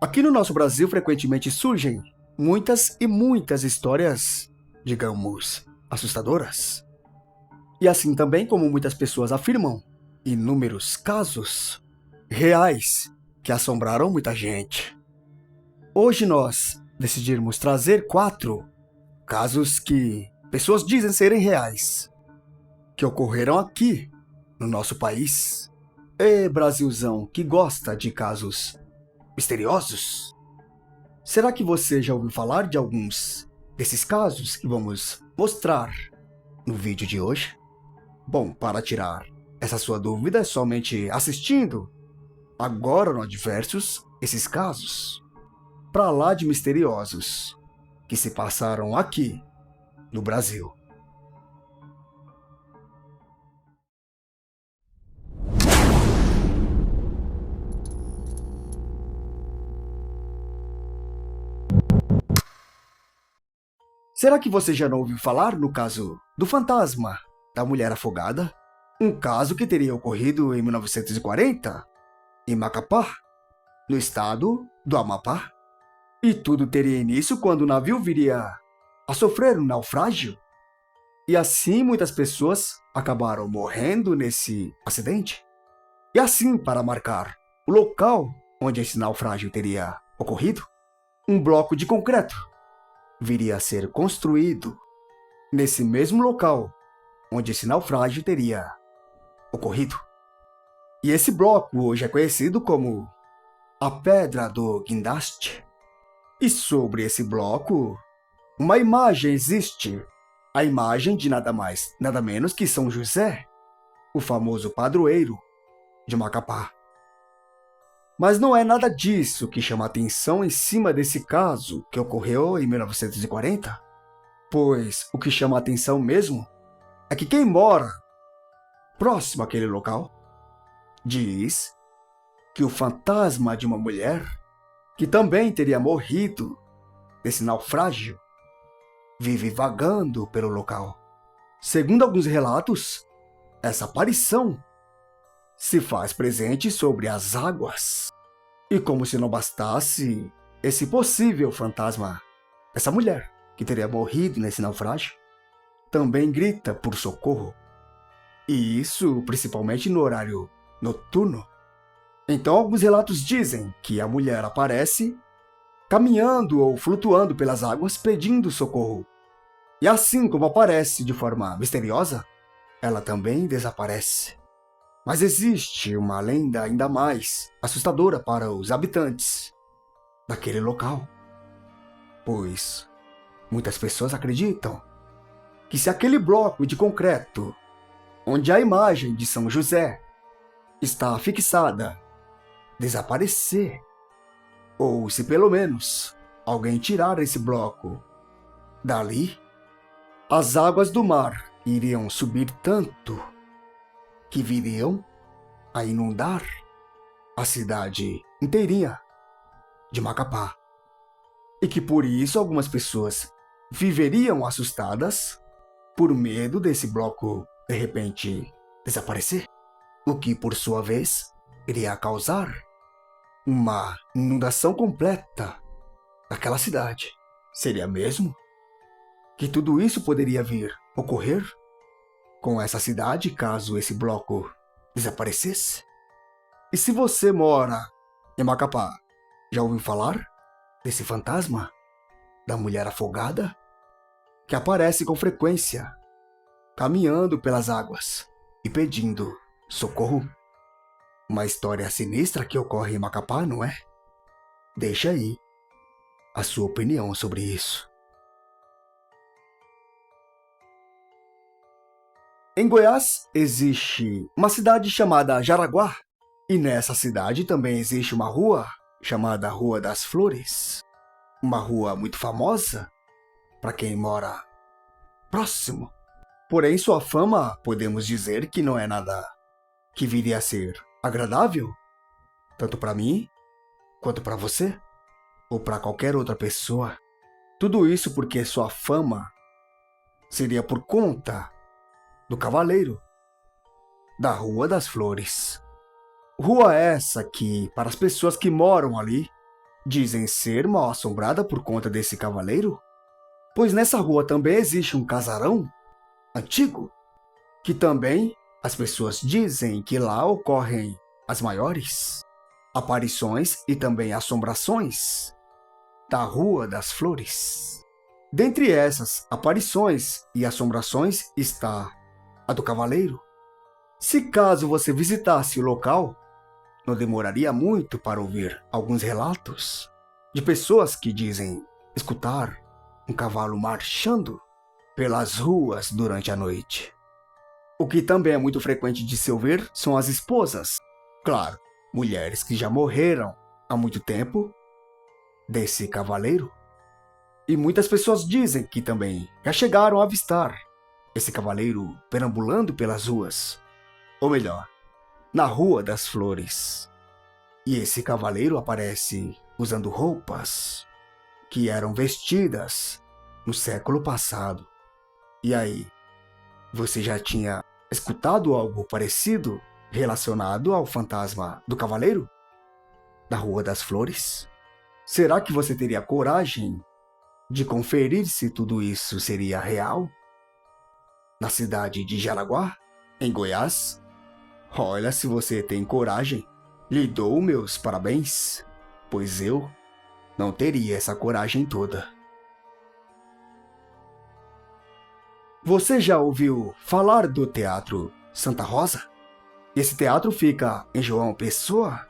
Aqui no nosso Brasil, frequentemente surgem muitas e muitas histórias, digamos, assustadoras. E assim também, como muitas pessoas afirmam, inúmeros casos reais que assombraram muita gente. Hoje nós decidimos trazer 4 casos que pessoas dizem serem reais, que ocorreram aqui no nosso país. E Brasilzão que gosta de casos misteriosos? Será que você já ouviu falar de alguns desses casos que vamos mostrar no vídeo de hoje? Bom, para tirar essa sua dúvida é somente assistindo agora no Adversos esses casos, para lá de misteriosos, que se passaram aqui no Brasil. Será que você já não ouviu falar no caso do fantasma da mulher afogada? Um caso que teria ocorrido em 1940, em Macapá, no estado do Amapá. E tudo teria início quando o navio viria a sofrer um naufrágio. E assim muitas pessoas acabaram morrendo nesse acidente. E assim, para marcar o local onde esse naufrágio teria ocorrido, um bloco de concreto viria a ser construído nesse mesmo local onde esse naufrágio teria ocorrido. E esse bloco hoje é conhecido como a Pedra do Guindaste. E sobre esse bloco, uma imagem existe. A imagem de nada mais, nada menos que São José, o famoso padroeiro de Macapá. Mas não é nada disso que chama atenção em cima desse caso que ocorreu em 1940, pois o que chama atenção mesmo é que quem mora próximo àquele local diz que o fantasma de uma mulher que também teria morrido nesse naufrágio vive vagando pelo local. Segundo alguns relatos, essa aparição se faz presente sobre as águas. E como se não bastasse esse possível fantasma, essa mulher que teria morrido nesse naufrágio, também grita por socorro. E isso principalmente no horário noturno. Então alguns relatos dizem que a mulher aparece caminhando ou flutuando pelas águas pedindo socorro. E assim como aparece de forma misteriosa, ela também desaparece. Mas existe uma lenda ainda mais assustadora para os habitantes daquele local. Pois muitas pessoas acreditam que se aquele bloco de concreto, onde a imagem de São José está fixada, desaparecer, ou se pelo menos alguém tirar esse bloco dali, as águas do mar iriam subir tanto que viriam a inundar a cidade inteirinha de Macapá. E que por isso algumas pessoas viveriam assustadas por medo desse bloco de repente desaparecer, o que por sua vez iria causar uma inundação completa daquela cidade. Seria mesmo que tudo isso poderia vir ocorrer com essa cidade caso esse bloco desaparecesse? E se você mora em Macapá, já ouviu falar desse fantasma da mulher afogada que aparece com frequência, caminhando pelas águas e pedindo socorro? Uma história sinistra que ocorre em Macapá, não é? Deixa aí a sua opinião sobre isso. Em Goiás existe uma cidade chamada Jaraguá, e nessa cidade também existe uma rua chamada Rua das Flores, uma rua muito famosa para quem mora próximo. Porém, sua fama, podemos dizer que não é nada que viria a ser agradável, tanto para mim quanto para você ou para qualquer outra pessoa. Tudo isso porque sua fama seria por conta do cavaleiro da Rua das Flores. Rua essa que, para as pessoas que moram ali, dizem ser mal assombrada por conta desse cavaleiro, pois nessa rua também existe um casarão antigo, que também as pessoas dizem que lá ocorrem as maiores aparições e também assombrações da Rua das Flores. Dentre essas aparições e assombrações está a do cavaleiro. Se caso você visitasse o local, não demoraria muito para ouvir alguns relatos de pessoas que dizem escutar um cavalo marchando pelas ruas durante a noite. O que também é muito frequente de se ouvir são as esposas, claro, mulheres que já morreram há muito tempo, desse cavaleiro. E muitas pessoas dizem que também já chegaram a avistar esse cavaleiro perambulando pelas ruas, ou melhor, na Rua das Flores. E esse cavaleiro aparece usando roupas que eram vestidas no século passado. E aí, você já tinha escutado algo parecido relacionado ao fantasma do cavaleiro da Rua das Flores? Será que você teria coragem de conferir se tudo isso seria real? Na cidade de Jaraguá, em Goiás? Olha, se você tem coragem, lhe dou meus parabéns, pois eu não teria essa coragem toda. Você já ouviu falar do Teatro Santa Rosa? Esse teatro fica em João Pessoa.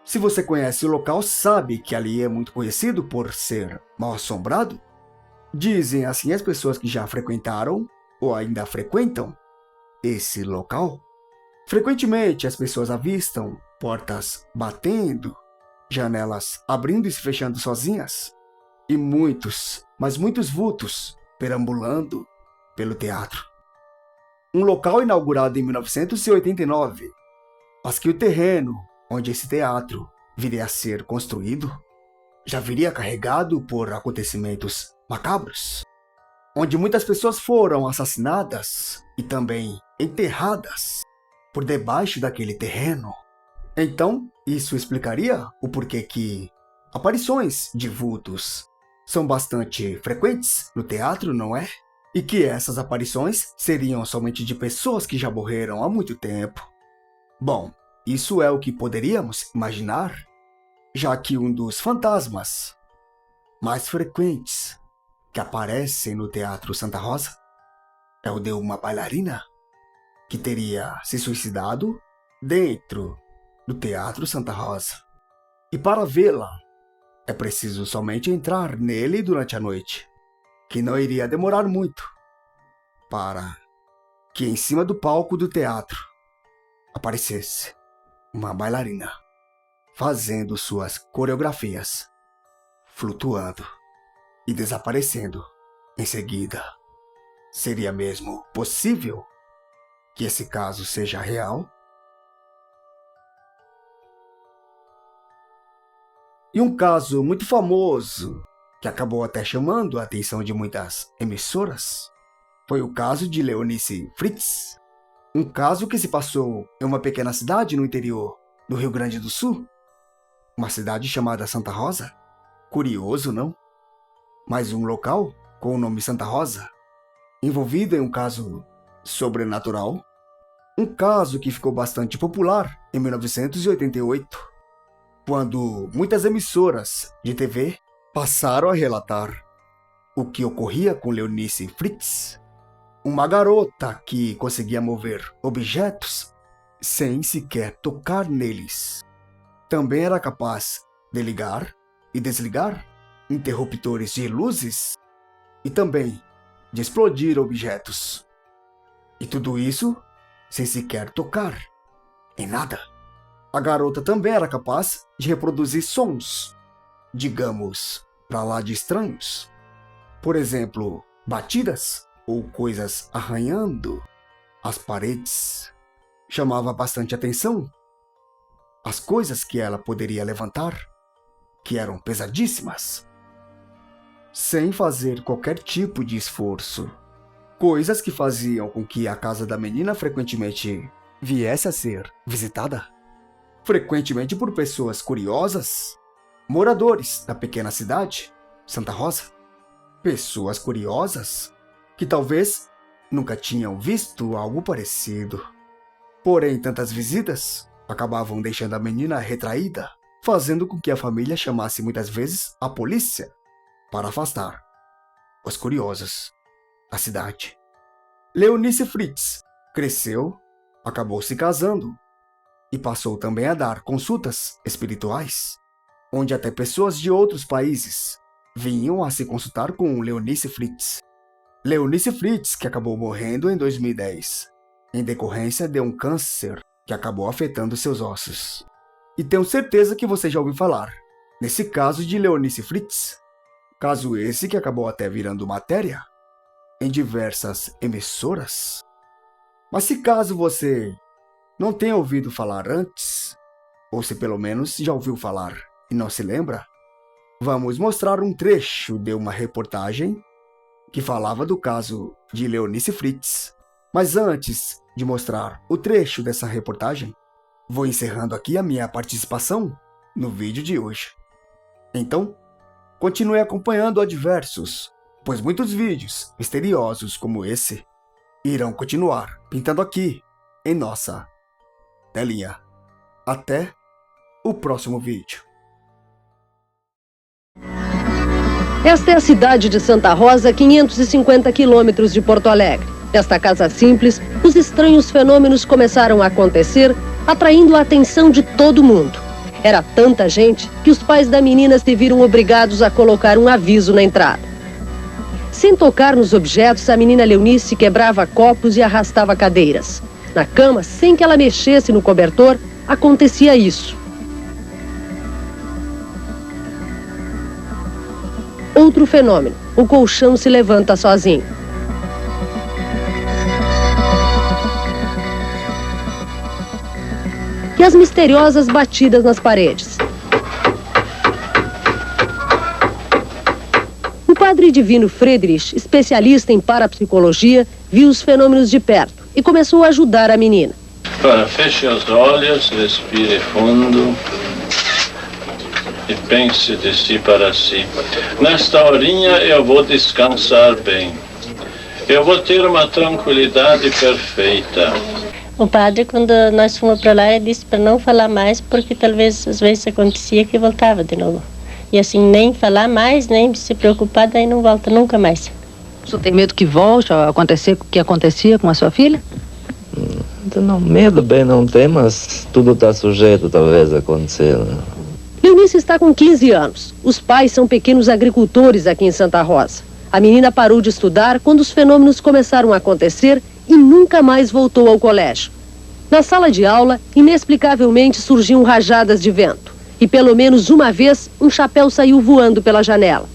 Se você conhece o local, sabe que ali é muito conhecido por ser mal assombrado. Dizem assim as pessoas que já frequentaram ou ainda frequentam esse local. Frequentemente as pessoas avistam portas batendo, janelas abrindo e se fechando sozinhas, e muitos, mas muitos vultos perambulando pelo teatro. Um local inaugurado em 1989, mas que o terreno onde esse teatro viria a ser construído já viria carregado por acontecimentos macabros, onde muitas pessoas foram assassinadas e também enterradas por debaixo daquele terreno. Então, isso explicaria o porquê que aparições de vultos são bastante frequentes no teatro, não é? E que essas aparições seriam somente de pessoas que já morreram há muito tempo. Bom, isso é o que poderíamos imaginar, já que um dos fantasmas mais frequentes que aparecem no Teatro Santa Rosa é o de uma bailarina que teria se suicidado dentro do Teatro Santa Rosa. E para vê-la, é preciso somente entrar nele durante a noite, que não iria demorar muito, para que em cima do palco do teatro aparecesse uma bailarina fazendo suas coreografias, flutuando e desaparecendo em seguida. Seria mesmo possível que esse caso seja real? E um caso muito famoso, que acabou até chamando a atenção de muitas emissoras, foi o caso de Leonice Fritz. Um caso que se passou em uma pequena cidade no interior do Rio Grande do Sul, uma cidade chamada Santa Rosa. Curioso, não? Mais um local com o nome Santa Rosa, envolvido em um caso sobrenatural. Um caso que ficou bastante popular em 1988, quando muitas emissoras de TV passaram a relatar o que ocorria com Leonice Fritz, uma garota que conseguia mover objetos sem sequer tocar neles. Também era capaz de ligar e desligar interruptores de luzes e também de explodir objetos. E tudo isso sem sequer tocar em nada. A garota também era capaz de reproduzir sons, digamos, pra lá de estranhos. Por exemplo, batidas ou coisas arranhando as paredes. Chamava bastante atenção as coisas que ela poderia levantar, que eram pesadíssimas, sem fazer qualquer tipo de esforço. Coisas que faziam com que a casa da menina frequentemente viesse a ser visitada, frequentemente por pessoas curiosas moradores da pequena cidade, Santa Rosa, pessoas curiosas que talvez nunca tinham visto algo parecido. Porém, tantas visitas acabavam deixando a menina retraída, fazendo com que a família chamasse muitas vezes a polícia para afastar os curiosos da cidade. Leonice Fritz cresceu, acabou se casando e passou também a dar consultas espirituais, onde até pessoas de outros países vinham a se consultar com Leonice Fritz. Leonice Fritz, que acabou morrendo em 2010, em decorrência de um câncer que acabou afetando seus ossos. E tenho certeza que você já ouviu falar nesse caso de Leonice Fritz, caso esse que acabou até virando matéria em diversas emissoras. Mas se caso você não tenha ouvido falar antes, ou se pelo menos já ouviu falar e não se lembra, vamos mostrar um trecho de uma reportagem que falava do caso de Leonice Fritz. Mas antes de mostrar o trecho dessa reportagem, vou encerrando aqui a minha participação no vídeo de hoje. Então, continue acompanhando Adversos, pois muitos vídeos misteriosos como esse irão continuar pintando aqui em nossa telinha. Até o próximo vídeo. Esta é a cidade de Santa Rosa, 550 quilômetros de Porto Alegre. Nesta casa simples, os estranhos fenômenos começaram a acontecer, atraindo a atenção de todo mundo. Era tanta gente que os pais da menina se viram obrigados a colocar um aviso na entrada. Sem tocar nos objetos, a menina Leonice quebrava copos e arrastava cadeiras. Na cama, sem que ela mexesse no cobertor, acontecia isso. Outro fenômeno, o colchão se levanta sozinho. E as misteriosas batidas nas paredes. O padre Divino Friedrich, especialista em parapsicologia, viu os fenômenos de perto e começou a ajudar a menina. Agora, feche os olhos, respire fundo e pense de si para si. Nesta horinha eu vou descansar bem. Eu vou ter uma tranquilidade perfeita. O padre, quando nós fomos para lá, ele disse para não falar mais, porque talvez às vezes acontecia que voltava de novo. E assim, nem falar mais, nem se preocupar, daí não volta nunca mais. O senhor tem medo que volte a acontecer o que acontecia com a sua filha? Não, medo bem não tem, mas tudo está sujeito talvez a acontecer, né? Leonice está com 15 anos. Os pais são pequenos agricultores aqui em Santa Rosa. A menina parou de estudar quando os fenômenos começaram a acontecer e nunca mais voltou ao colégio. Na sala de aula, inexplicavelmente surgiam rajadas de vento. E pelo menos uma vez, um chapéu saiu voando pela janela.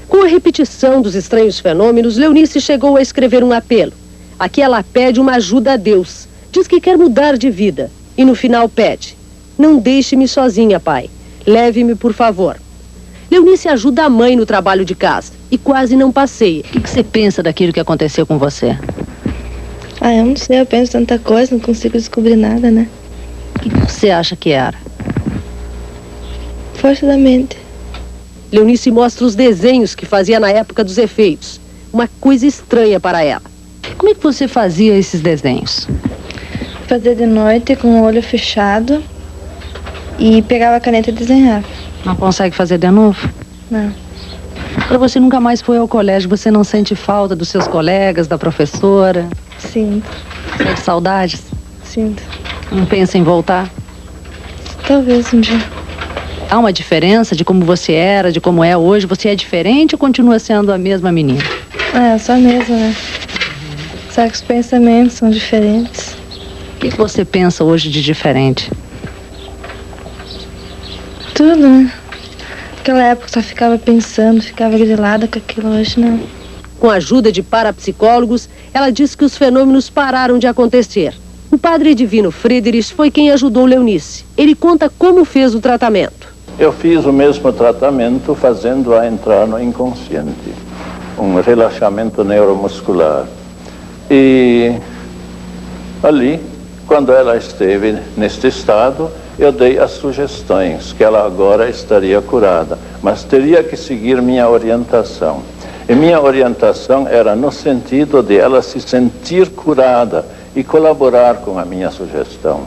Com a repetição dos estranhos fenômenos, Leonice chegou a escrever um apelo. Aqui ela pede uma ajuda a Deus. Diz que quer mudar de vida. E no final pede: não deixe-me sozinha, pai. Leve-me, por favor. Leonice ajuda a mãe no trabalho de casa e quase não passeia. O que você pensa daquilo que aconteceu com você? Eu não sei, eu penso tanta coisa, não consigo descobrir nada, né? O que você acha que era? Força da mente. Leonice mostra os desenhos que fazia na época dos efeitos. Uma coisa estranha para ela. Como é que você fazia esses desenhos? Fazia de noite com o olho fechado e pegava a caneta e desenhava. Não consegue fazer de novo? Não. Para você nunca mais foi ao colégio, você não sente falta dos seus colegas, da professora? Sinto. Sente saudades? Sinto. Não pensa em voltar? Talvez um dia. Há uma diferença de como você era, de como é hoje? Você é diferente ou continua sendo a mesma menina? Só mesmo, né? Só que os pensamentos são diferentes. O que você pensa hoje de diferente? Tudo, né? Naquela época só ficava pensando, ficava grilada com aquilo, hoje não. Com a ajuda de parapsicólogos, ela diz que os fenômenos pararam de acontecer. O padre Divino Friedrich foi quem ajudou Leonice. Ele conta como fez o tratamento. Eu fiz o mesmo tratamento fazendo-a entrar no inconsciente, um relaxamento neuromuscular. E ali, quando ela esteve neste estado, eu dei as sugestões que ela agora estaria curada, mas teria que seguir minha orientação. E minha orientação era no sentido de ela se sentir curada e colaborar com a minha sugestão.